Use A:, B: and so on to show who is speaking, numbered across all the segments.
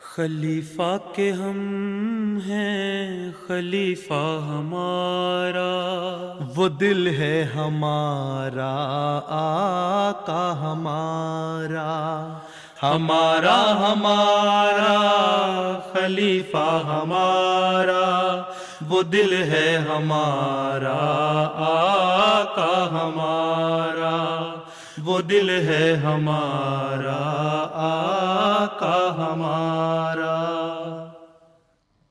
A: خلیفہ کے ہم ہیں خلیفہ ہمارا، وہ دل ہے ہمارا آقا ہمارا، ہمارا ہمارا خلیفہ ہمارا، وہ دل ہے ہمارا آقا ہمارا، وہ دل ہے ہمارا آقا ہمارا۔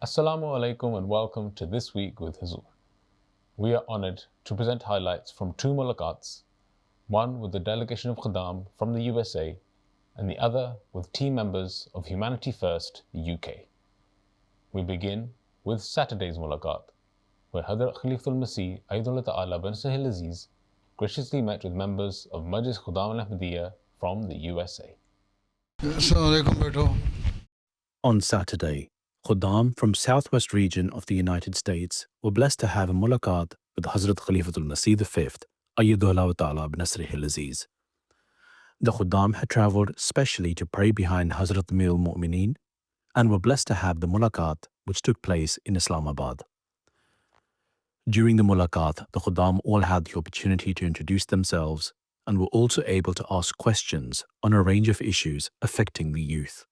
B: Assalamu alaikum and welcome to This Week with Huzur. We are honored to present highlights from two mulaqats, one with the delegation of Khuddam from the USA and the other with team members of Humanity First UK. We begin with Saturday's mulaqat, where Hazrat Khalifatul Masih Ayyadullah Ta'ala bin Sahih Aziz graciously met with members of Majlis Khuddam al-Ahmadiyya from the USA.
C: On Saturday, Khuddam from Southwest region of the United States were blessed to have a mulaqat with Hazrat Khalifatul Masih V, Ayyadullah Ta'ala bin Sahih Aziz. The Khuddam had travelled specially to pray behind Hazrat Amir al-Mu'mineen and were blessed to have the mulaqat which took place in Islamabad. During the mulaqat, the Khuddam all had the opportunity to introduce themselves and were also able to ask questions on a range of issues affecting the youth.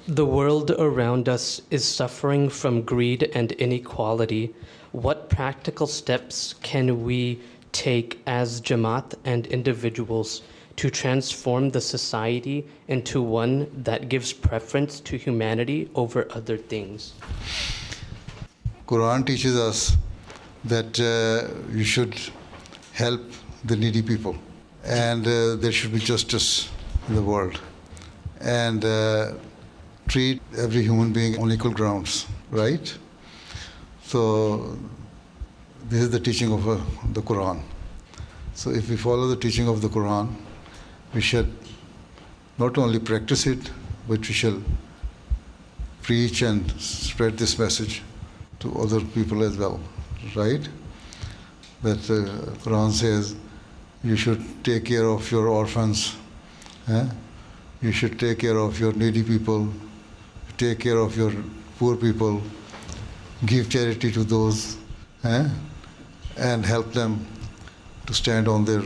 D: The world around us is suffering from greed and inequality. What practical steps can we take as Jamaat and individuals to transform the society into one that gives preference to humanity over other things?
E: Quran teaches us that you should help the needy people, and there should be justice in the world, and treat every human being on equal grounds, right? So this is the teaching of the Quran. So if we follow the teaching of the Quran, we should not only practice it, but we shall preach and spread this message to other people as well, right? That Quran says you should take care of your orphans, you should take care of your needy people, take care of your poor people, give charity to those, and help them to stand on their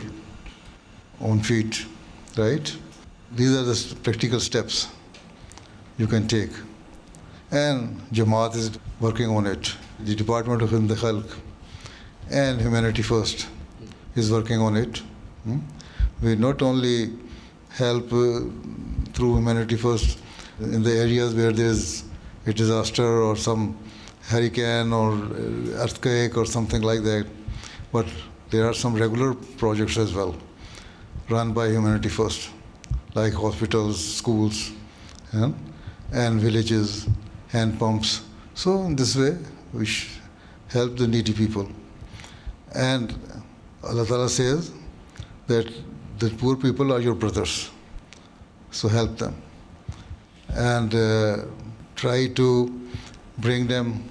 E: own feet, right? These are the practical steps you can take. And Jamaat is working on it. The Department of Khidmat Khalq and Humanity First is working on it. We not only help through Humanity First in the areas where there is a disaster or some hurricane or earthquake or something like that, but there are some regular projects as well run by Humanity First, like hospitals, schools, and villages, hand pumps. So in this way, we help the needy people. And Allah Ta'ala says that the poor people are your brothers, so help them. And try to bring them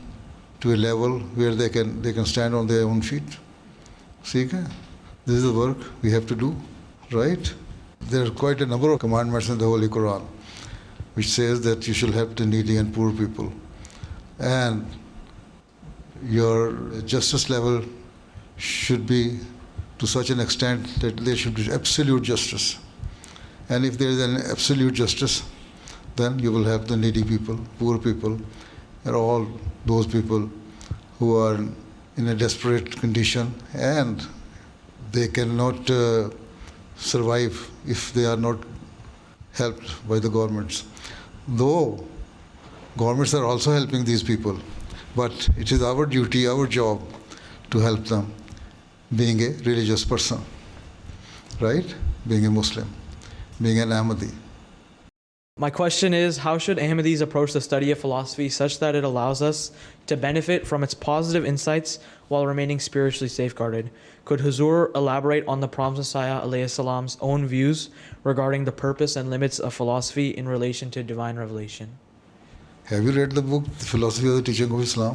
E: to a level where they can stand on their own feet. See, this is the work we have to do, right? There are quite a number of commandments in the Holy Quran which says that you shall help the needy and poor people. And your justice level should be to such an extent that there should be absolute justice. And if there is an absolute justice, then you will have the needy people, poor people, and all those people who are in a desperate condition and they cannot survive if they are not helped by the governments. Though governments are also helping these people, but it is our duty, our job to help them, being a religious person, right? Being a Muslim, being an Ahmadi.
F: My question is, how should Ahmadis approach the study of philosophy such that it allows us to benefit from its positive insights while remaining spiritually safeguarded? Could Huzur elaborate on the Prophet Messiah ﷺ's own views regarding the purpose and limits of philosophy in relation to divine revelation?
E: Have you read the book, The Philosophy of the Teaching of Islam?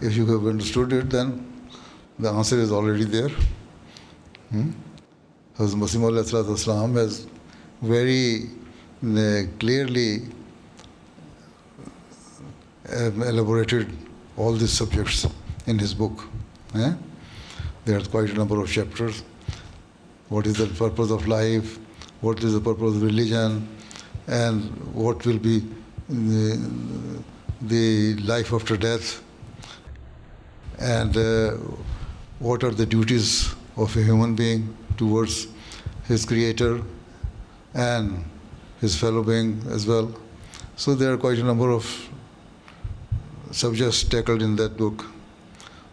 E: If you have understood it, then the answer is already there. Hazrat Masih Maud has very clearly elaborated all these subjects in his book. There are quite a number of chapters. What is the purpose of life? What is the purpose of religion? And what will be the life after death? And what are the duties of a human being towards his creator and his fellow being as well. So there are quite a number of subjects tackled in that book.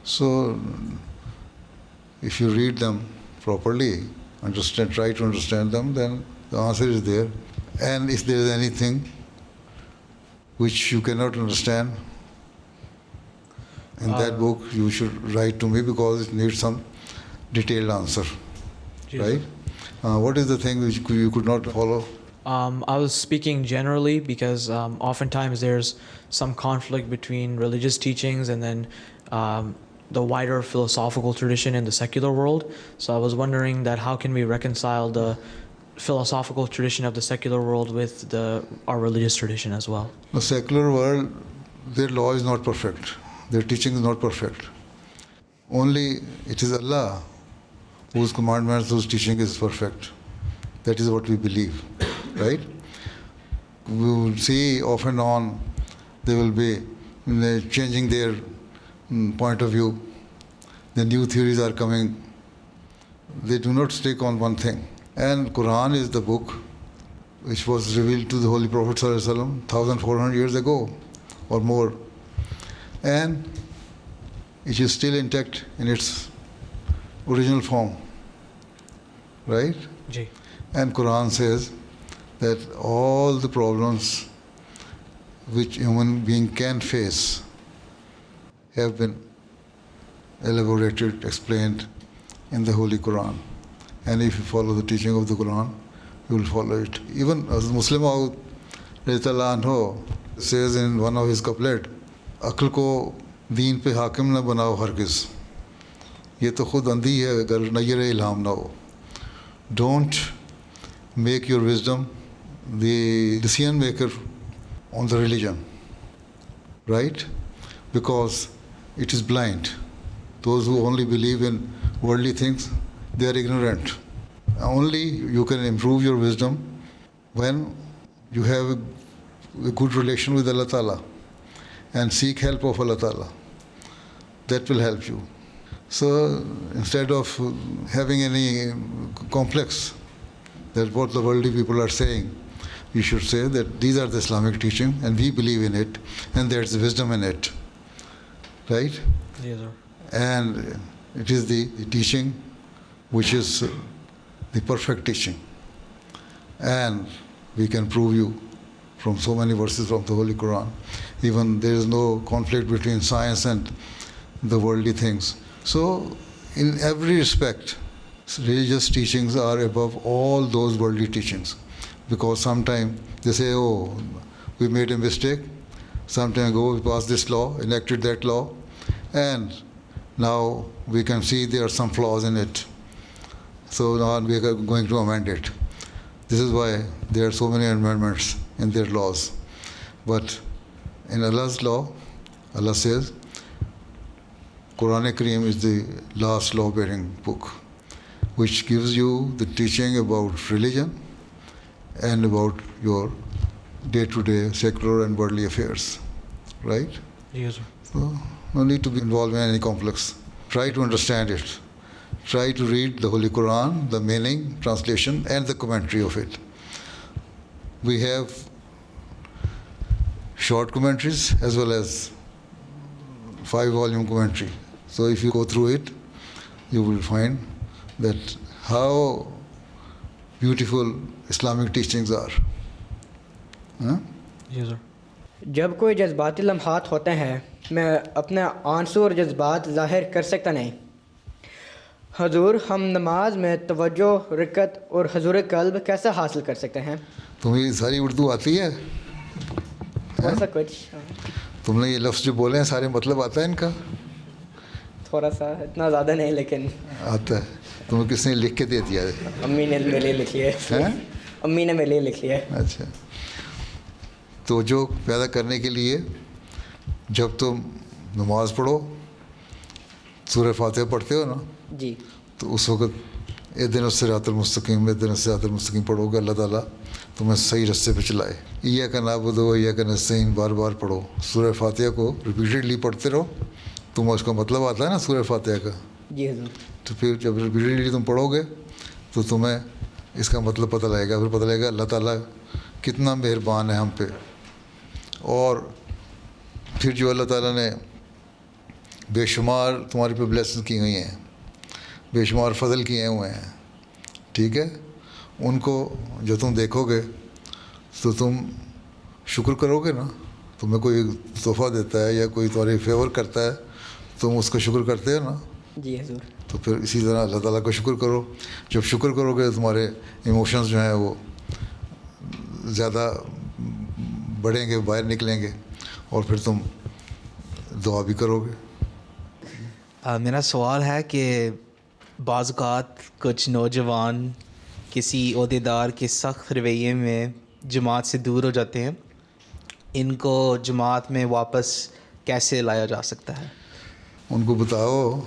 E: So if you read them properly, try to understand them, then the answer is there. And if there is anything which you cannot understand in that book, you should write to me, because it needs some detailed answer. Right? What is the thing which you could not follow?
F: I was speaking generally because oftentimes there's some conflict between religious teachings and then the wider philosophical tradition in the secular world. So I was wondering that how can we reconcile the philosophical tradition of the secular world with our religious tradition as well?
E: The secular world, their law is not perfect. Their teaching is not perfect. Only it is Allah whose commandments, whose teaching is perfect. That is what we believe, right? We will see off and on they will be changing their point of view. The new theories are coming. They do not stick on one thing. And Quran is the book which was revealed to the Holy Prophet ﷺ 1,400 years ago or more. And it is still intact in its original form, right?
F: Ji.
E: And Quran says that all the problems which human being can face have been elaborated, explained in the Holy Quran. And if you follow the teaching of the Quran, you will follow it. Even as Muslim Maud anhu says in one of his couplets, Aql ko deen pe hakim na banao hargiz. Ye to khud andhi hai agar nayyar ilham na ho. Don't make your wisdom the decision maker on the religion, right? Because it is blind. Those who only believe in worldly things, they are ignorant. Only you can improve your wisdom when you have a good relation with Allah Ta'ala and seek help of Allah Ta'ala. That will help you. So instead of having any complex that what the worldly people are saying, you should say that these are the Islamic teaching and we believe in it and there's wisdom in it, right?
F: Yes, sir.
E: And it is the teaching which is the perfect teaching. And we can prove you from so many verses from the Holy Quran. Even there is no conflict between science and the worldly things. So in every respect, religious teachings are above all those worldly teachings. Because sometimes they say, oh, we made a mistake. Some time ago we passed this law, enacted that law, and now we can see there are some flaws in it. So now we are going to amend it. This is why there are so many amendments in their laws. But in Allah's law, Allah says, Quran Kareem is the last law-bearing book, which gives you the teaching about religion and about your day-to-day secular and worldly affairs, right?
F: Yes, sir.
E: So no need to be involved in any complex. Try to understand it. Try to read the Holy Quran, the meaning, translation, and the commentary of it. We have short commentaries as well as 5-volume commentary. So if you go through it, you will find that how beautiful Islamic teachings are. Huh?
F: Yes, sir.
G: جب کوئی جذباتی لمحات ہوتے ہیں میں اپنے آنسو اور جذبات ظاہر کر سکتا نہیں. حضور ہم نماز میں توجہ رکعت اور حضور قلب کیسے حاصل کر سکتے ہیں؟
E: تمہیں ساری اردو آتی ہے؟
G: تھوڑا سا کچھ
E: تم نے یہ لفظ جو بولے ہیں سارے مطلب آتا ہے ان کا؟
G: تھوڑا سا اتنا زیادہ نہیں لیکن
E: آتا ہے. تمہیں کس نے لکھ کے دے دیا ہے؟
G: امی نے میرے لیے لکھی ہے. امی نے میرے لیے لکھ لیا ہے.
E: اچھا, توجہ پیدا کرنے کے لیے جب تم نماز پڑھو, سورہ فاتحہ پڑھتے ہو نا,
G: جی
E: تو اس وقت اہدنا الصراط المستقیم, اہدنا الصراط المستقیم پڑھو گے, اللہ تعالیٰ تمہیں صحیح رستے پہ چلائے. ایاک نعبد و ایاک نستعین بار بار پڑھو. سورہ فاتحہ کو ریپیٹڈلی پڑھتے رہو. تم اس کا مطلب آتا ہے نا سورہ فاتحہ کا,
G: جی حضور.
E: تو پھر جب ریپیٹڈلی تم پڑھو گے تو تمہیں اس کا مطلب پتہ لگے گا. پھر پتہ لگے گا اللہ تعالیٰ کتنا مہربان ہے ہم پہ, اور پھر جو اللہ تعالیٰ نے بے شمار تمہارے پہ بلیسنگ کی ہوئی ہیں, بے شمار فضل کیے ہوئے ہیں, ٹھیک ہے, ان کو جو تم دیکھو گے تو تم شکر کرو گے نا. تمہیں کوئی تحفہ دیتا ہے یا کوئی تمہاری فیور کرتا ہے, تم اس کا شکر کرتے ہو نا.
G: جی حضور.
E: تو پھر اسی طرح اللہ تعالیٰ کا شکر کرو. جب شکر کرو گے تمہارے ایموشنز جو ہیں وہ زیادہ بڑھیں گے, باہر نکلیں گے, اور پھر تم دعا بھی کرو گے.
H: میرا سوال ہے کہ بعض اوقات کچھ نوجوان کسی عہدیدار کے سخت رویے میں جماعت سے دور ہو جاتے ہیں, ان کو جماعت میں واپس کیسے لایا جا سکتا ہے؟
E: ان کو بتاؤ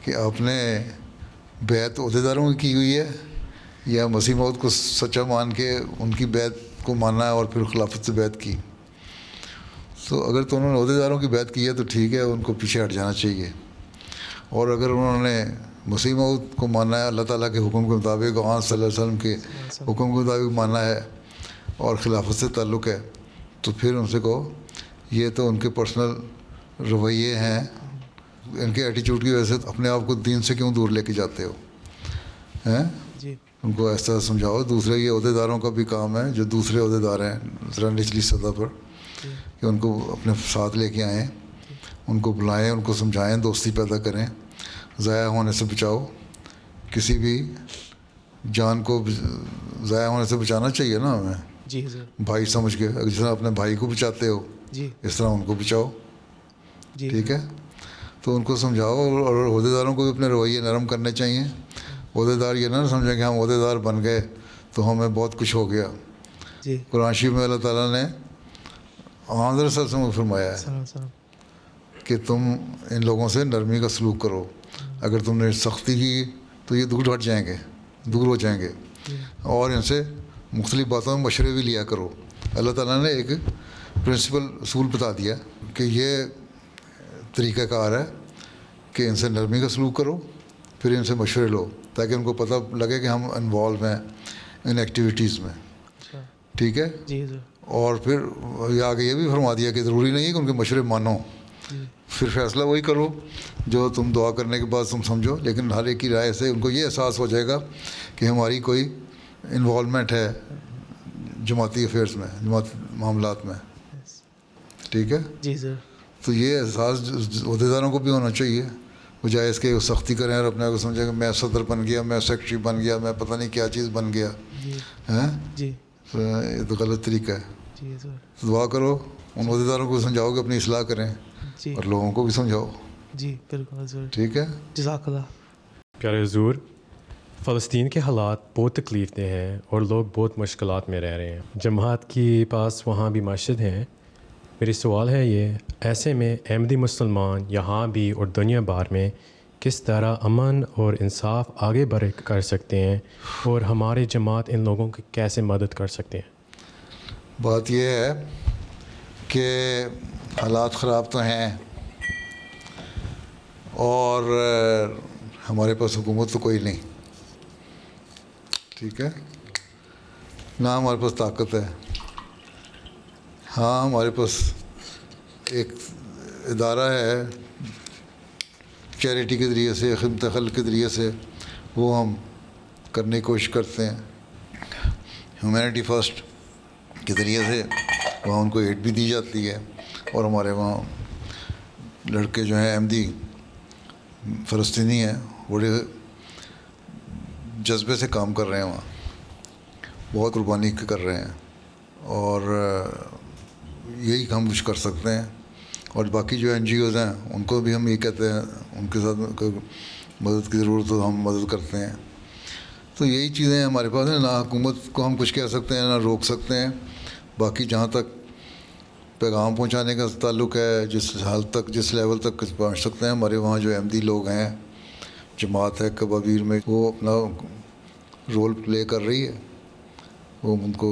E: کہ آپ نے بیعت عہدیداروں کی ہوئی ہے یا مسیح موعود کو سچا مان کے ان کی بیعت کو مانا ہے اور پھر خلافت سے بیعت کی. تو اگر تو انہوں نے عہدیداروں کی بیعت کی ہے تو ٹھیک ہے, ان کو پیچھے ہٹ جانا چاہیے. اور اگر انہوں نے مسیح موعود کو مانا ہے, اللہ تعالیٰ کے حکم کے مطابق, اور صلی اللہ علیہ وسلم کے حکم کے مطابق مانا ہے اور خلافت سے تعلق ہے, تو پھر ان سے کہو یہ تو ان کے پرسنل رویے ہیں, ان کے ایٹیچیوڈ کی وجہ سے اپنے آپ کو دین سے کیوں دور لے کے جاتے ہو ہیں.
F: جی
E: ان کو ایسا سمجھاؤ. دوسرے یہ عہدیداروں کا بھی کام ہے, جو دوسرے عہدیدار ہیں ذرا نچلی سطح پر, کہ ان کو اپنے ساتھ لے کے آئیں, ان کو بلائیں, ان کو سمجھائیں, دوستی پیدا کریں, ضائع ہونے سے بچاؤ. کسی بھی جان کو ضائع ہونے سے بچانا چاہیے نا ہمیں,
F: جی حضور.
E: بھائی سمجھ کے. جس طرح اپنے بھائی کو بچاتے ہو
F: جی
E: اس طرح ان کو بچاؤ,
F: جی
E: ٹھیک ہے. تو ان کو سمجھاؤ, اور عہدیداروں کو بھی اپنے رویے نرم کرنے چاہیے. عہدیدار یہ نہ سمجھیں کہ ہم عہدیدار بن گئے تو ہمیں بہت کچھ ہو گیا.
F: جی.
E: قرآن شریف میں اللہ تعالیٰ نے حضرت صلی اللہ علیہ وسلم کو فرمایا ہے
F: سلام سلام.
E: کہ تم ان لوگوں سے نرمی کا سلوک کرو. اگر تم نے سختی کی تو یہ دور ہٹ جائیں گے, دور ہو جائیں گے, اور ان سے مختلف باتوں میں مشورے بھی لیا کرو. اللہ تعالیٰ نے ایک پرنسپل اصول بتا دیا کہ یہ طریقہ کار ہے کہ ان سے نرمی کا سلوک کرو, پھر ان سے مشورے لو, تاکہ ان کو پتہ لگے کہ ہم انوالو ہیں ان ایکٹیویٹیز میں, ٹھیک ہے.
F: جی حضور.
E: اور پھر آگے یہ بھی فرما دیا کہ ضروری نہیں ہے کہ ان کے مشورے مانو, پھر فیصلہ وہی کرو جو تم دعا کرنے کے بعد تم سمجھو, لیکن ہر ایک کی رائے سے ان کو یہ احساس ہو جائے گا کہ ہماری کوئی انوالومنٹ ہے جماعتی افیئرس میں, جماعتی معاملات میں, ٹھیک ہے.
F: جی سر.
E: تو یہ احساس عہدیداروں کو بھی ہونا چاہیے, بجائے اس کے سختی کریں اور اپنے کو سمجھیں کہ میں صدر بن گیا, میں سیکرٹری بن گیا, میں پتہ نہیں کیا چیز بن گیا, ہیں.
F: جی.
E: تو یہ تو غلط طریقہ ہے.
F: جی سر.
E: دعا کرو, ان عہدیداروں کو سمجھاؤ کہ اپنی اصلاح کریں,
F: جی.
E: اور لوگوں کو بھی سمجھاؤ.
F: جی بالکل حضور.
E: ٹھیک ہے.
F: جزاک اللہ.
I: پیارے حضور, فلسطین کے حالات بہت تکلیف دہ ہیں اور لوگ بہت مشکلات میں رہ رہے ہیں. جماعت کے پاس وہاں بھی مسجد ہیں. میری سوال ہے یہ, ایسے میں احمدی مسلمان یہاں بھی اور دنیا بھر میں کس طرح امن اور انصاف آگے بڑھ کر سکتے ہیں, اور ہمارے جماعت ان لوگوں کی کیسے مدد کر سکتے ہیں؟
E: بات یہ ہے کہ حالات خراب تو ہیں, اور ہمارے پاس حکومت تو کوئی نہیں, ٹھیک ہے, نہ ہمارے پاس طاقت ہے. ہاں ہمارے پاس ایک ادارہ ہے چیریٹی کے ذریعے سے, خدمت خلق کے ذریعے سے, وہ ہم کرنے کی کوشش کرتے ہیں. ہیومینٹی فرسٹ کے ذریعے سے وہاں ان کو ایڈ بھی دی جاتی ہے, اور ہمارے وہاں لڑکے جو ہیں احمدی فلسطینی ہیں بڑے جذبے سے کام کر رہے ہیں, وہاں بہت قربانی کر رہے ہیں, اور یہی ہم کچھ کر سکتے ہیں. اور باقی جو این جی اوز ہیں ان کو بھی ہم یہ کہتے ہیں ان کے ساتھ مدد کی ضرورت ہو تو ہم مدد کرتے ہیں. تو یہی چیزیں ہمارے پاس ہیں. نہ حکومت کو ہم کچھ کہہ سکتے ہیں نہ روک سکتے ہیں. باقی جہاں تک پیغام پہنچانے کا تعلق ہے, جس حال تک جس لیول تک پہنچ سکتے ہیں, ہمارے وہاں جو احمدی لوگ ہیں, جماعت ہے کبابیر میں, وہ اپنا رول پلے کر رہی ہے, وہ ان کو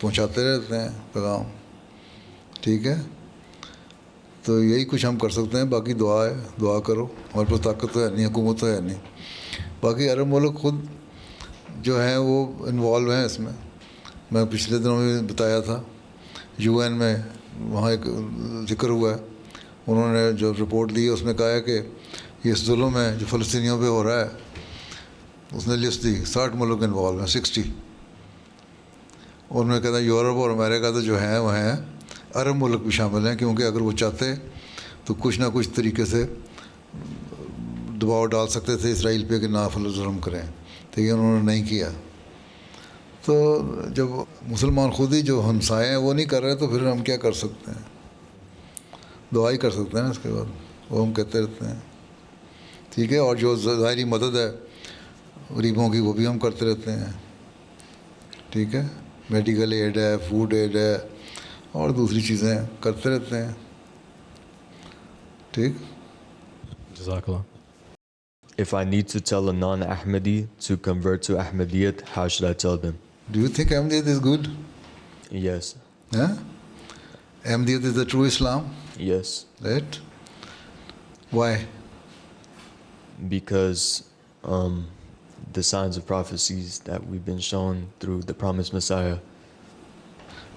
E: پہنچاتے رہتے ہیں پیغام. ٹھیک ہے, تو یہی کچھ ہم کر سکتے ہیں. باقی دعا ہے, دعا کرو. ہمارے پاس طاقت تو ہے نہیں, حکومت تو ہے نہیں. باقی عرب ملک خود جو ہیں وہ انوالو ہیں اس میں. میں پچھلے دنوں میں بتایا تھا, یو این میں وہاں ایک ذکر ہوا ہے, انہوں نے جو رپورٹ دی ہے اس میں کہا ہے کہ یہ ظلم ہے جو فلسطینیوں پہ ہو رہا ہے, اس نے لسٹ دی 60 ملک انوالو ہیں, 60. اور انہوں نے کہا یورپ اور امریکہ تو جو ہیں وہ ہیں, عرب ملک بھی شامل ہیں, کیونکہ اگر وہ چاہتے تو کچھ نہ کچھ طریقے سے دباؤ ڈال سکتے تھے اسرائیل پہ کہ نہ ظلم کریں. ٹھیک ہے, انہوں نے نہیں کیا. تو جب مسلمان خود ہی جو ہمسائے ہیں وہ نہیں کر رہے تو پھر ہم کیا کر سکتے ہیں؟ دعا ہی کر سکتے ہیں. اس کے بعد وہ ہم کہتے رہتے ہیں. ٹھیک ہے, اور جو ظاہری مدد ہے غریبوں کی وہ بھی ہم کرتے رہتے ہیں. ٹھیک ہے, میڈیکل ایڈ ہے, فوڈ ایڈ ہے, اور دوسری چیزیں کرتے رہتے ہیں. ٹھیک.
I: جزاک اللہ.
J: If I need to tell a non-Ahmadi to convert to Ahmadiyyat, how should I tell them?
E: Do you think Ahmadiyyat is good?
J: Yes.
E: Huh? Ahmadiyyat is the true Islam,
J: Yes.
E: right? Why?
J: Because the signs of prophecies that we've been shown through the promised Messiah.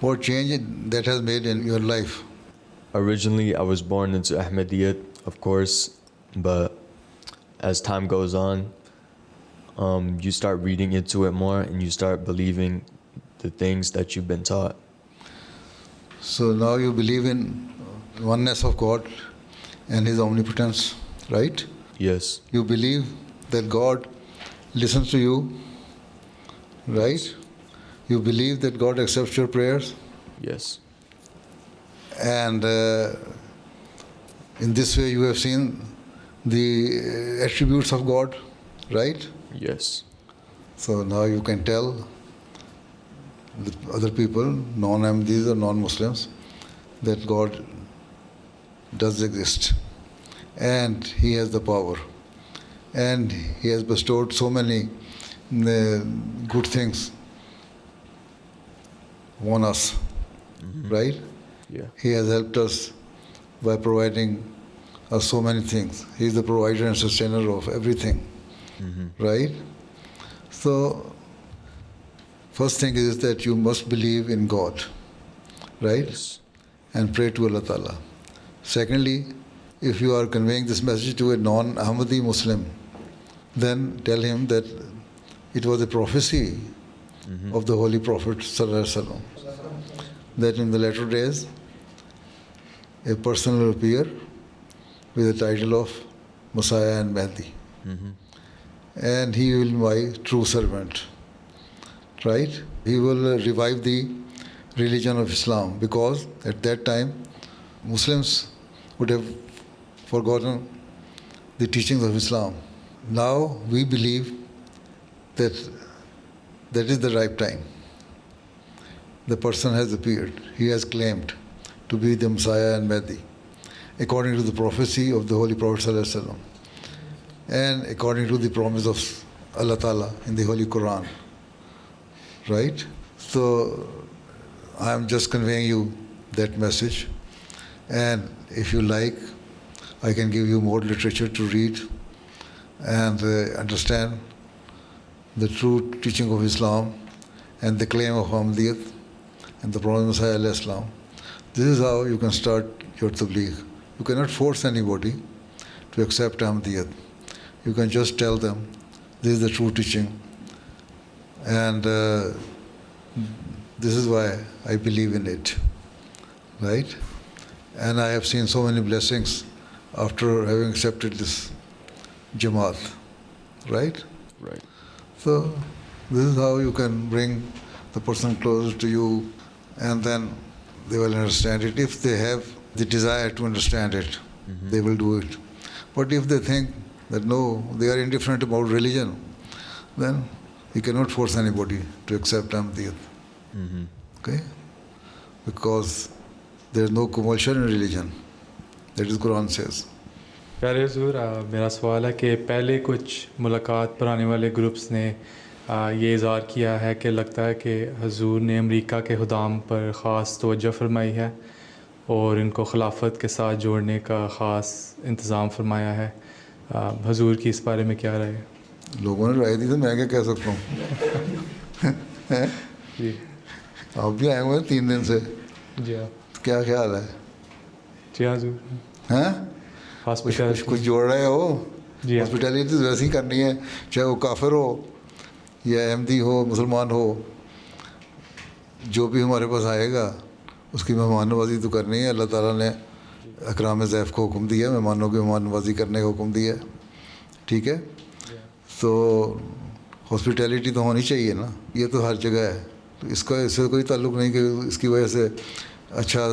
E: What change that has made in your life?
J: Originally, I was born into Ahmadiyyat, of course, but as time goes on, you start reading into it more and you start believing the things that you've been taught.
E: So now you believe in oneness of God and His omnipotence, right?
J: Yes.
E: You believe that God listens to you, right? You believe that God accepts your prayers.
J: Yes.
E: And in this way you have seen the attributes of God, right?
J: Yes.
E: So now you can tell the other people, non-Ahmadis or non-Muslims, that God does exist and He has the power and He has bestowed so many good things on us, right?
J: Yeah.
E: He has helped us by providing us so many things. He is the provider and sustainer of everything, right? So first thing is that you must believe in God, right?
J: Yes.
E: And pray to Allah Ta'ala. Secondly, if you are conveying this message to a non-Ahmadi Muslim, then tell him that it was a prophecy of the Holy Prophet Sallallahu Alaihi Wasallam, that in the latter days a person will appear with the title of Messiah and Mahdi, and he will be my true servant, right? He will revive the religion of Islam, because at that time Muslims would have forgotten the teachings of Islam. Now we believe that that is the right time. The person has appeared. He has claimed to be the Messiah and Mahdi, according to the prophecy of the Holy Prophet Sallallahu Alaihi Wasallam, and according to the promise of Allah Ta'ala in the Holy Quran, right? So I am just conveying you that message, and if you like, I can give you more literature to read and understand the true teaching of Islam and the claim of Ahmadiyyat and the Prophet Messiah Alayhi Islam. This is how you can start your tabligh. You cannot force anybody to accept Ahmadiyyat. You can just tell them this is the true teaching, and this is why I believe in it, right? And I have seen so many blessings after having accepted this Jamaat, right?
J: Right.
E: So this is how you can bring the person closer to you, and then they will understand it. If they have the desire to understand it, they will do it. But if they think that no, they are indifferent about religion, then You cannot force anybody to accept Ahmadiyyat. Okay? Because there is no compulsion in religion. That is Quran says.
K: پیارے حضور میرا سوال ہے کہ پہلے کچھ ملاقات پرانے والے گروپس نے یہ اظہار کیا ہے کہ لگتا ہے کہ حضور نے امریکہ کے خدام پر خاص توجہ فرمائی ہے اور ان کو خلافت کے ساتھ جوڑنے کا خاص انتظام فرمایا ہے. حضور کی اس بارے میں کیا رائے ہے؟
E: لوگوں نے رائے دی تو میں کیا کہہ سکتا ہوں.
K: جی
E: آپ بھی آئے ہوئے ہیں 3 دن سے.
K: جی ہاں.
E: کیا خیال ہے؟
K: جی حضور.
E: ہیں کچھ جوڑ رہے ہو؟
K: جی
E: ہاسپٹیلٹی ویسے ہی کرنی ہے، چاہے وہ کافر ہو یا احمدی ہو مسلمان ہو. جو بھی ہمارے پاس آئے گا اس کی مہمان نوازی تو کرنی ہے. اللہ تعالیٰ نے اکرام ضیف کو حکم دیا، مہمانوں کی مہمان نوازی کرنے کا حکم دیا ہے. ٹھیک ہے، تو ہاسپٹیلٹی تو ہونی چاہیے نا. یہ تو ہر جگہ ہے، تو اس سے کوئی تعلق نہیں کہ اس کی وجہ سے اچھا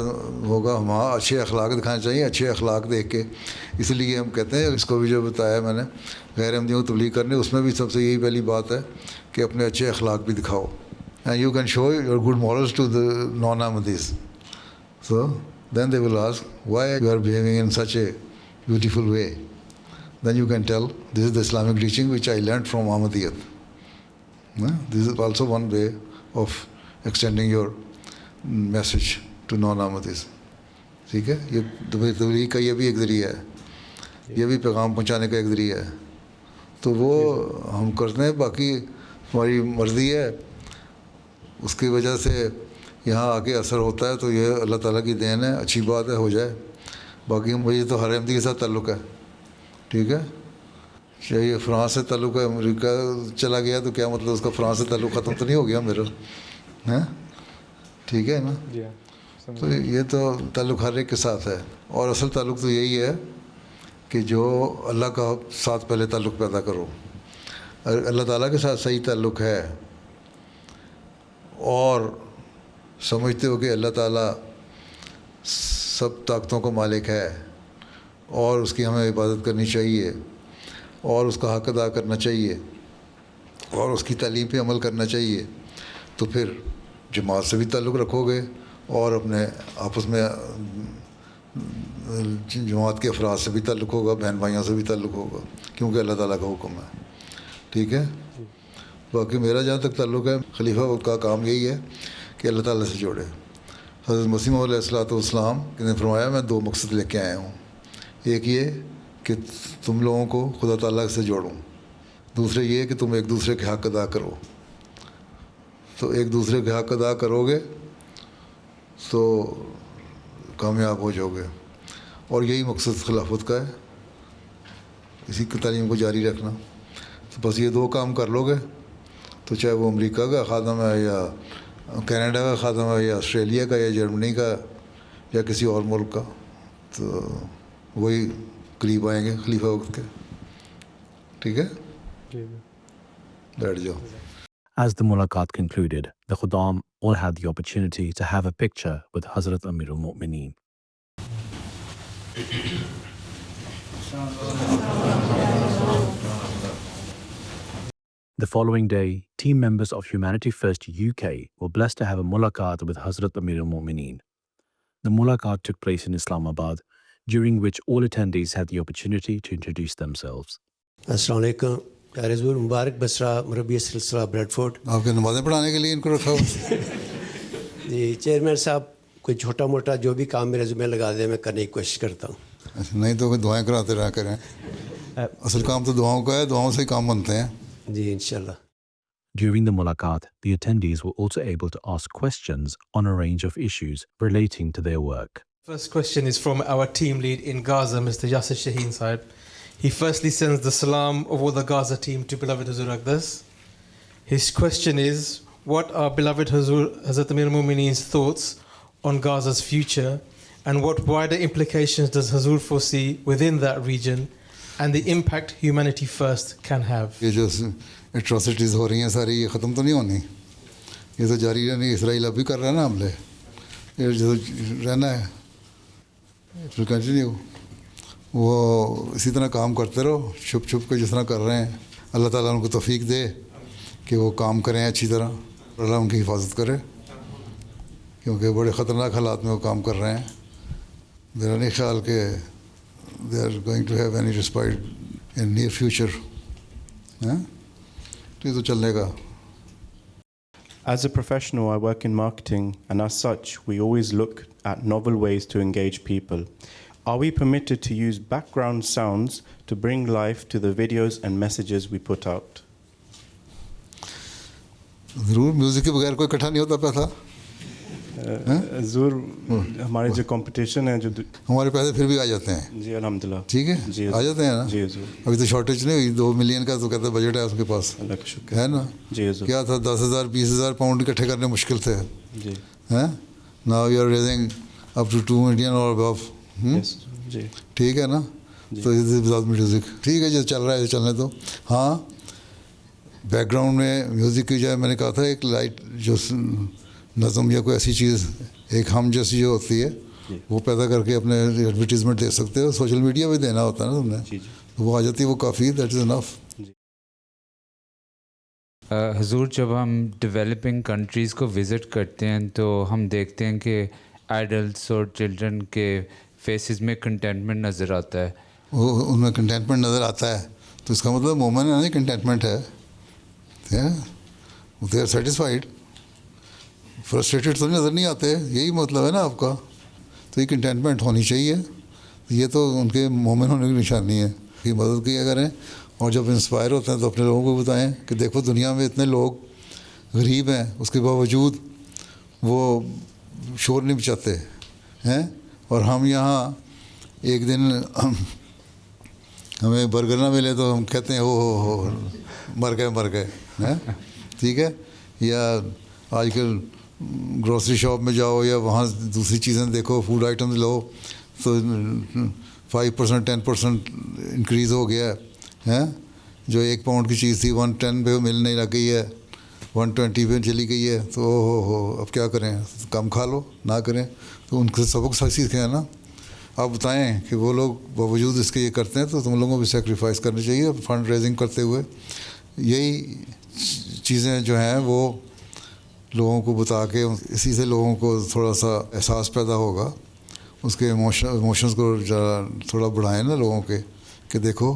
E: ہوگا. ہاں اچھے اخلاق دکھانے چاہیے، اچھے اخلاق دیکھ کے. اس لیے ہم کہتے ہیں، اس کو بھی جو بتایا میں نے غیر احمدیوں کو تبلیغ کرنے، اس میں بھی سب سے یہی پہلی بات ہے کہ اپنے اچھے اخلاق بھی دکھاؤ. And you can show your good morals to the non Ahmadis. So then they will ask why you are behaving in such a beautiful way. Then you can tell, this is the Islamic teaching which I learned from Ahmadiyyat. This is also one way of extending your message to non-Ahmadis. ٹھیک ہے، یہ تبلیغ کا یہ بھی ایک ذریعہ ہے، یہ بھی پیغام پہنچانے کا ایک ذریعہ ہے. تو وہ ہم کرتے ہیں، باقی ہماری مرضی ہے. اس کی وجہ سے یہاں آ کے اثر ہوتا ہے تو یہ اللہ تعالیٰ کی دین ہے، اچھی بات ہے، ہو جائے. باقی مجھے تو ہر احمدی کے ساتھ تعلق ہے. ٹھیک ہے، چاہیے فرانس سے تعلق ہے، امریکہ چلا گیا تو کیا مطلب اس کا فرانس سے تعلق ختم تو نہیں ہو گیا میرا؟ ہیں، ٹھیک ہے نا. تو یہ تو تعلق ہر ایک کے ساتھ ہے. اور اصل تعلق تو یہی ہے کہ جو اللہ کا ساتھ پہلے تعلق پیدا کرو. اللہ تعالیٰ کے ساتھ صحیح تعلق ہے اور سمجھتے ہو کہ اللہ تعالیٰ سب طاقتوں کا مالک ہے اور اس کی ہمیں عبادت کرنی چاہیے اور اس کا حق ادا کرنا چاہیے اور اس کی تعلیم پہ عمل کرنا چاہیے. تو پھر جماعت سے بھی تعلق رکھو گے اور اپنے آپس میں جماعت کے افراد سے بھی تعلق ہوگا، بہن بھائیوں سے بھی تعلق ہوگا، کیونکہ اللہ تعالیٰ کا حکم ہے. ٹھیک ہے. باقی میرا جہاں تک تعلق ہے، خلیفہ کا کام یہی ہے کہ اللہ تعالیٰ سے جوڑے. حضرت مسیح علیہ الصلوۃ والسلام نے فرمایا میں 2 مقصد لے کے آیا ہوں. ایک یہ کہ تم لوگوں کو خدا تعالیٰ سے جوڑوں، دوسرے یہ کہ تم ایک دوسرے کے حق ادا کرو. تو ایک دوسرے کے حق ادا کرو گے تو کامیاب ہو جاؤ گے. اور یہی مقصد خلافت کا ہے، اسی کی تعلیم کو جاری رکھنا. تو بس یہ 2 کام کر لو گے تو چاہے وہ امریکہ کا خادم ہے یا کینیڈا کا خادم ہے یا آسٹریلیا کا یا جرمنی کا یا کسی اور ملک کا، تو وہی قریب آئیں گے خلیفہ وقت کے. ٹھیک ہے، بیٹھ جاؤ.
C: As the mulaqat concluded, the Khuddam all had the opportunity to have a picture with Hazrat Amir al-Mu'mineen. The following day, team members of Humanity First UK were blessed to have a mulaqat with Hazrat Amir al-Mu'mineen. The mulaqat took place in Islamabad, during which all attendees had the opportunity to introduce themselves.
L: السلام علیکم. پیارے حضور مبارک بسرا مربی سلسلہ bread Ford.
E: آپ کے نمازیں پڑھانے کے لیے ان کو رکھا ہو.
L: جی چیئرمین صاحب، کوئی چھوٹا موٹا جو بھی کام میرے ذمہ لگا دیں میں کرنے کی کوشش کرتا ہوں.
E: نہیں تو دعائیں کراتے رہا کریں. اصل کام تو دعاؤں کا ہے، دعاؤں سے ہی کام بنتے ہیں.
L: جی انشاءاللہ.
C: During the mulaqat, the attendees were also able to ask questions on a range of issues relating to their work.
M: First question is from our team lead in Gaza, Mr. Yasser Shaheen Sahib. He firstly sends the salam of all the Gaza team to beloved Hazur Aqdas. His question is, what are beloved Hazrat Amir al-Mu'mineen's thoughts on Gaza's future, and what wider implications does Hazur foresee within that region and the impact Humanity First can have?
E: یہ جو atrocities ہو رہی ہیں ساری، یہ ختم تو نہیں ہونی، یہ تو جاری رہنی. اسرائیل اب بھی کر رہا ہے نا حملے، یہ جو رہنا ہے پھر کنٹینیو. وہ اسی طرح کام کرتے رہو، چھپ چھپ کے جس طرح کر رہے ہیں. اللہ تعالیٰ ان کو توفیق دے کہ وہ کام کریں اچھی طرح، اللہ ان کی حفاظت کرے، کیونکہ بڑے خطرناک حالات میں وہ کام کر رہے ہیں. میرا نہیں خیال کہ they are going to have any respite in near future. تو یہ تو چلنے کا.
N: As a professional, I work in marketing, and as such, we always look at novel ways to engage people. Are we permitted to use background sounds to bring life to the videos and messages we put out?
E: ضرور، music کے بغیر کوئی اکٹھا نہیں ہوتا پیسہ.
N: ضرور ہمارے جو کمپٹیشن ہے جو
E: ہمارے پیسے پھر بھی آ جاتے ہیں.
N: جی الحمدللہ.
E: ٹھیک ہے،
N: جی
E: آ جاتے ہیں نا.
N: جی حضور.
E: ابھی تو شارٹیج نہیں ہوئی، 2 ملین کا تو کہتے بجٹ ہے اس کے پاس.
N: اللہ کا شکر
E: ہے نا.
N: جی حضور.
E: کیا تھا 10,000 20,000 پاؤنڈ اکٹھے کرنے مشکل تھے.
N: جی.
E: Now you are raising up to 2 million اور ابو.
N: جی
E: ٹھیک ہے نا. تو میوزک ٹھیک ہے جو چل رہا ہے چلنے دو. ہاں بیک گراؤنڈ میں میوزک کی جائے، میں نے کہا تھا ایک لائٹ جو نظم یا کوئی ایسی چیز ایک ہم جیسی جو ہوتی ہے وہ پیدا کر کے اپنے ایڈورٹیزمنٹ دے سکتے ہو. سوشل میڈیا پہ دینا ہوتا ہے نا تم نے، تو وہ آ جاتی ہے، وہ کافی، دیٹ از انف.
O: حضور جب ہم ڈیولپنگ کنٹریز کو وزٹ کرتے ہیں تو ہم دیکھتے ہیں کہ ایڈلٹس اور چلڈرن کے فیسز میں کنٹینٹمنٹ نظر آتا ہے.
E: وہ ان میں کنٹینٹمنٹ نظر آتا ہے تو اس کا مطلب مومن ہے نہیں، کنٹینٹمنٹ ہے. دے آر سیٹسفائڈ، فرسٹریٹڈ تو نظر نہیں آتے. یہی مطلب ہے نا آپ کا. تو یہ کنٹینٹمنٹ ہونی چاہیے. یہ تو ان کے مومن ہونے کی نشانی ہے. یہ مدد کیا کریں، اور جب انسپائر ہوتے ہیں تو اپنے لوگوں کو بتائیں کہ دیکھو دنیا میں اتنے لوگ غریب ہیں، اس کے باوجود وہ شور نہیں مچاتے ہیں، اور ہم یہاں ایک دن ہمیں برگر نہ ملے تو ہم کہتے ہیں ہو مر گئے. ٹھیک ہے. یا آج کل گروسری شاپ میں جاؤ یا وہاں دوسری چیزیں دیکھو، فوڈ آئٹمز لو تو 5% 10% انکریز ہو گیا ہے. جو 1 پاؤنڈ کی چیز تھی 110 پہ مل نہیں لگی ہے، 120 پہ چلی گئی ہے. تو ہو اب کیا کریں، کم کھا لو، نہ کریں. تو ان سے سبق سیکھیں ہے نا. آپ بتائیں کہ وہ لوگ باوجود اس کے یہ کرتے ہیں تو تم لوگوں کو بھی سیکریفائس کرنی چاہیے فنڈ ریزنگ کرتے ہوئے. یہی چیزیں جو ہیں وہ لوگوں کو بتا کے اسی سے لوگوں کو تھوڑا سا احساس پیدا ہوگا. اس کے ایموشنز کو تھوڑا بڑھائیں نا لوگوں کے، کہ دیکھو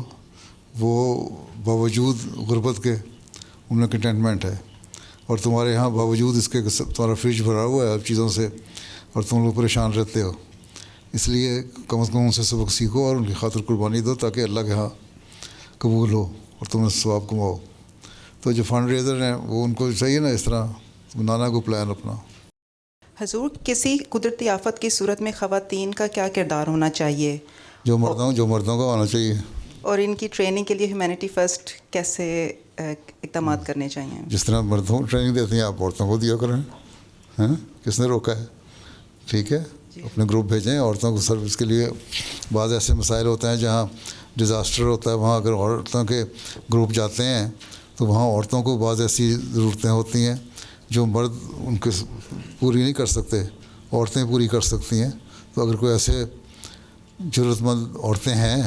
E: وہ باوجود غربت کے ان میں کنٹینٹمنٹ ہے، اور تمہارے یہاں باوجود اس کے تمہارا فریج بھرا ہوا ہے چیزوں سے اور تم لوگ پریشان رہتے ہو. اس لیے کم از کم ان سے سبق سیکھو اور ان کی خاطر قربانی دو تاکہ اللہ کے ہاں قبول ہو اور تمہیں ثواب کماؤ. تو جو فنڈ ریزر ہیں وہ ان کو چاہیے نا اس طرح بنانا کو پلان اپنا.
P: حضور کسی قدرتی آفت کی صورت میں خواتین کا کیا کردار ہونا چاہیے؟
E: جو مردوں کا ہونا چاہیے.
P: اور ان کی ٹریننگ کے لیے ہیومینٹی فرسٹ کیسے اقدامات کرنے چاہیے؟
E: جس طرح مردوں ٹریننگ دیتے ہیں آپ عورتوں کو دیا کریں. کس نے روکا ہے؟ ٹھیک ہے. اپنے گروپ بھیجیں عورتوں کو سروس کے لیے. بعض ایسے مسائل ہوتے ہیں جہاں ڈیزاسٹر ہوتا ہے، وہاں اگر عورتوں کے گروپ جاتے ہیں تو وہاں عورتوں کو بعض ایسی ضرورتیں ہوتی ہیں جو مرد ان کے پوری نہیں کر سکتے، عورتیں پوری کر سکتی ہیں. تو اگر کوئی ایسے ضرورت مند عورتیں ہیں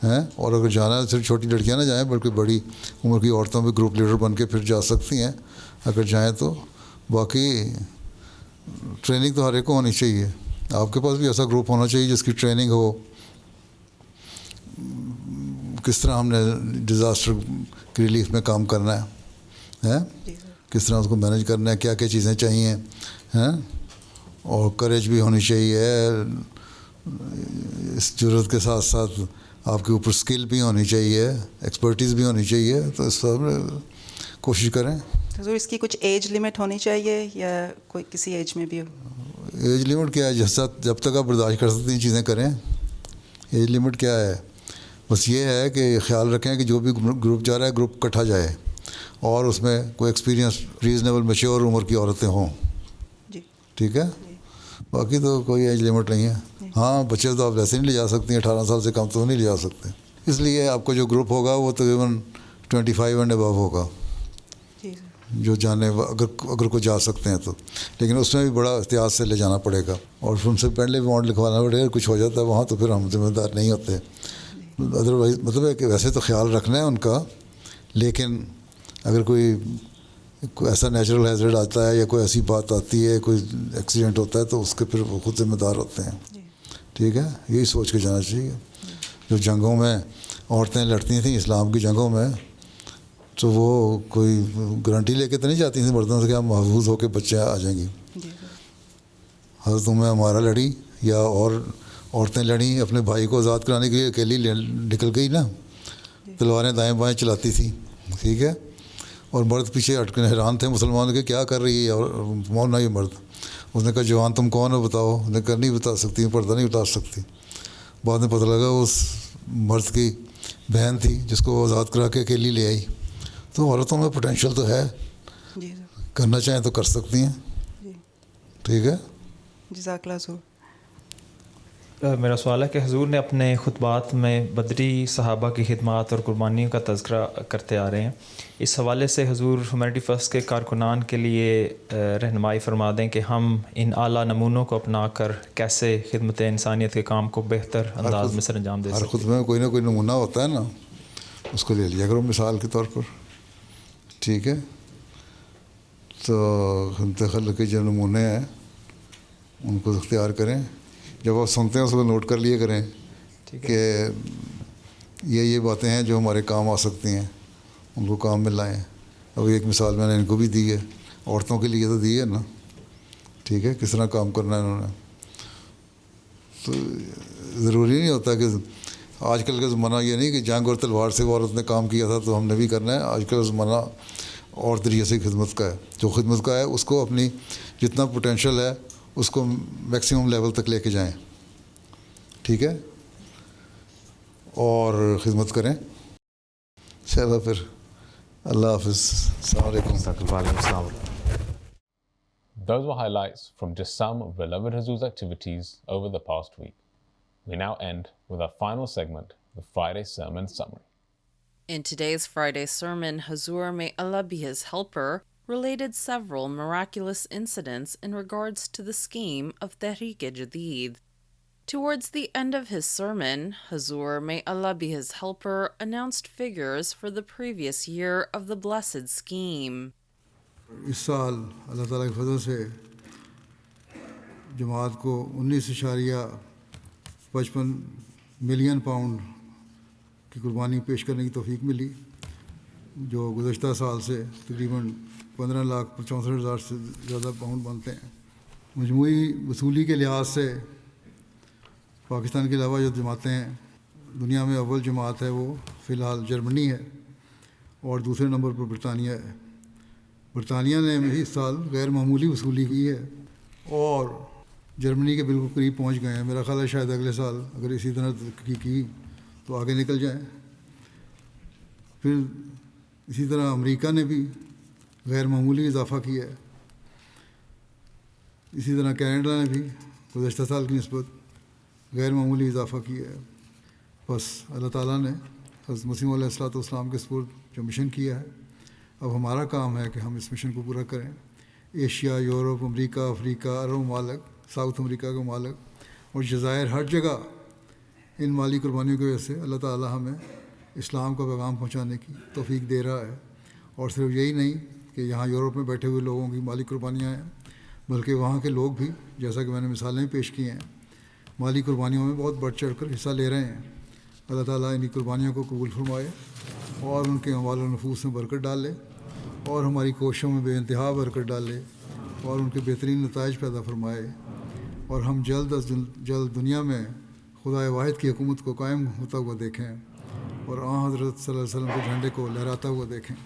E: اور اگر جانا ہے، صرف چھوٹی لڑکیاں نہ جائیں بلکہ بڑی عمر کی عورتوں بھی گروپ لیڈر بن کے پھر جا سکتی ہیں اگر جائیں تو. باقی ٹریننگ تو ہر ایک کو ہونی چاہیے. آپ کے پاس بھی ایسا گروپ ہونا چاہیے جس کی ٹریننگ ہو، کس طرح ہم نے ڈیزاسٹر کی ریلیف میں کام کرنا ہے، کس طرح اس کو مینیج کرنا ہے، کیا کیا چیزیں چاہیے ہیں. اور کریج بھی ہونی چاہیے. اس ضرورت کے ساتھ ساتھ آپ کے اوپر اسکل بھی ہونی چاہیے، ایکسپرٹیز بھی ہونی چاہیے. تو اس سب کوشش کریں.
P: حضور اس کی کچھ ایج لمٹ ہونی چاہیے یا کوئی کسی ایج میں بھی ہو؟
E: ایج لمٹ کیا ہے؟ جب تک آپ برداشت کر سکتے ہیں چیزیں کریں. ایج لمٹ کیا ہے؟ بس یہ ہے کہ خیال رکھیں کہ جو بھی گروپ جا رہا ہے گروپ اکٹھا جائے اور اس میں کوئی ایکسپیرینس ریزنیبل میچور عمر کی عورتیں ہوں.
P: جی
E: ٹھیک ہے. باقی تو کوئی ایج لمٹ نہیں ہے. ہاں بچے تو آپ ویسے نہیں لے جا سکتے، 18 سال سے کم تو نہیں لے جا سکتے. اس لیے آپ کا جو گروپ ہوگا وہ تقریباً 25 اینڈ ابو ہوگا جو جانے اگر کوئی جا سکتے ہیں تو. لیکن اس میں بھی بڑا احتیاط سے لے جانا پڑے گا اور ان سے پہلے بھی وانٹ لکھوانا پڑے گا. کچھ ہو جاتا ہے وہاں تو پھر ہم ذمہ دار نہیں ہوتے. ادروائز مطلب ہے کہ ویسے تو خیال رکھنا ہے ان کا، لیکن اگر کوئی ایسا نیچرل ہیزرڈ آتا ہے یا کوئی ایسی بات آتی ہے, کوئی ایکسیڈنٹ ہوتا ہے, تو اس کے پھر وہ خود ذمہ دار ہوتے ہیں. ٹھیک ہے, یہی سوچ کے جانا چاہیے. جو جنگوں میں عورتیں لڑتی تھیں اسلام کی جنگوں میں, تو وہ کوئی گارنٹی لے کے تو نہیں جاتی تھیں مردوں سے کہ آپ محفوظ ہو کے بچے آ جائیں گی. حضرت ہمارا لڑی یا اور عورتیں لڑیں اپنے بھائی کو آزاد کرانے کے لیے, اکیلی نکل گئی نا, تلواریں دائیں بائیں چلاتی تھی. ٹھیک ہے, اور مرد پیچھے ہٹ کے حیران تھے مسلمانوں کے, کیا کر رہی ہے اور مولانا یہ مرد. اس نے کہا جوان تم کون ہو بتاؤ. اس نے کہا نہیں بتا سکتی, پردہ نہیں اتار سکتی. بعد میں پتہ لگا اس مرد کی بہن تھی جس کو وہ آزاد کرا کے اکیلی لے آئی. تو عورتوں میں پوٹینشیل تو ہے, کرنا چاہیں تو کر سکتی ہیں. ٹھیک ہے,
P: جزاک اللہ حضور.
Q: میرا سوال ہے کہ حضور نے اپنے خطبات میں بدری صحابہ کی خدمات اور قربانیوں کا تذکرہ کرتے آ رہے ہیں. اس حوالے سے حضور ہیومینٹی فرسٹ کے کارکنان کے لیے رہنمائی فرما دیں کہ ہم ان اعلیٰ نمونوں کو اپنا کر کیسے خدمت انسانیت کے کام کو بہتر انداز میں سر انجام دے سکتے ہیں.
E: ہر خطبے میں کوئی نہ کوئی نمونہ ہوتا ہے نا, اس کو لے لیا کرو مثال کے طور پر. ٹھیک ہے, تو خلق کے جو نمونے ہیں ان کو اختیار کریں. جب آپ سنتے ہیں اس کو نوٹ کر لیے کریں کہ یہ باتیں ہیں جو ہمارے کام آ سکتی ہیں, ان کو کام میں لائیں. اب ایک مثال میں نے ان کو بھی دی ہے, عورتوں کے لیے تو دی ہے نا. ٹھیک ہے, کس طرح کام کرنا ہے انہوں نے. تو ضروری نہیں ہوتا کہ آج کل کا زمانہ یہ نہیں کہ جنگ اور تلوار سے وہ عورت نے کام کیا تھا تو ہم نے بھی کرنا ہے. آج کل کا زمانہ اور طریقے سے خدمت کا ہے. جو خدمت کا ہے اس کو اپنی جتنا پوٹینشیل ہے اس کو میکسیمم لیول تک لے کے جائیں. ٹھیک ہے, اور خدمت کریں. چلو پھر اللہ حافظ. السلام علیکم.
B: Those were highlights from just some of Beloved Hazur's activities over the past week. We now end with our final segment, the Friday Sermon Summary.
R: In today's Friday sermon, Hazur, may Allah be his helper, related several miraculous incidents in regards to the scheme of Tehreek-e-Jadid. Towards the end of his sermon, Hazur, may Allah be his helper, announced figures for the previous year of the blessed scheme.
E: اس سال اللہ تعالیٰ کے فضل سے جماعت کو 19.55 million pound کی قربانی پیش کرنے کی توفیق ملی, جو گزشتہ سال سے تقریباً 15,64,000 سے زیادہ پاؤنڈ بنتے ہیں. مجموعی وصولی کے لحاظ سے پاکستان کے علاوہ جو جماعتیں ہیں, دنیا میں اول جماعت ہے وہ فی الحال جرمنی ہے, اور دوسرے نمبر پر برطانیہ ہے. برطانیہ نے اس سال غیر معمولی وصولی کی ہے اور جرمنی کے بالکل قریب پہنچ گئے ہیں. میرا خیال ہے شاید اگلے سال اگر اسی طرح ترقی کی تو آگے نکل جائیں. پھر اسی طرح امریکہ نے بھی غیر معمولی اضافہ کیا ہے. اسی طرح کینیڈا نے بھی گزشتہ سال کی نسبت غیر معمولی اضافہ کیا ہے. بس اللہ تعالیٰ نے حضرت مسیح علیہ السلام کے سپرد جو مشن کیا ہے, اب ہمارا کام ہے کہ ہم اس مشن کو پورا کریں. ایشیا, یورپ, امریکہ, افریقہ, عرب ممالک, ساؤتھ امریکہ کے ممالک اور جزائر, ہر جگہ ان مالی قربانیوں کی وجہ سے اللہ تعالیٰ ہمیں اسلام کا پیغام پہنچانے کی توفیق دے رہا ہے. اور صرف یہی نہیں کہ یہاں یورپ میں بیٹھے ہوئے لوگوں کی مالی قربانیاں ہیں, بلکہ وہاں کے لوگ بھی, جیسا کہ میں نے مثالیں پیش کی ہیں, مالی قربانیوں میں بہت بڑھ چڑھ کر حصہ لے رہے ہیں. اللہ تعالیٰ انہی قربانیوں کو قبول فرمائے اور ان کے اموال و نفوس میں برکت ڈالے اور ہماری کوششوں میں بے انتہا برکت ڈالے اور ان کے بہترین نتائج پیدا فرمائے, اور ہم جلد از جلد دنیا میں خدا واحد کی حکومت کو قائم ہوتا ہوا دیکھیں اور حضرت صلی اللہ علیہ وسلم کے جھنڈے کو لہراتا ہوا دیکھیں.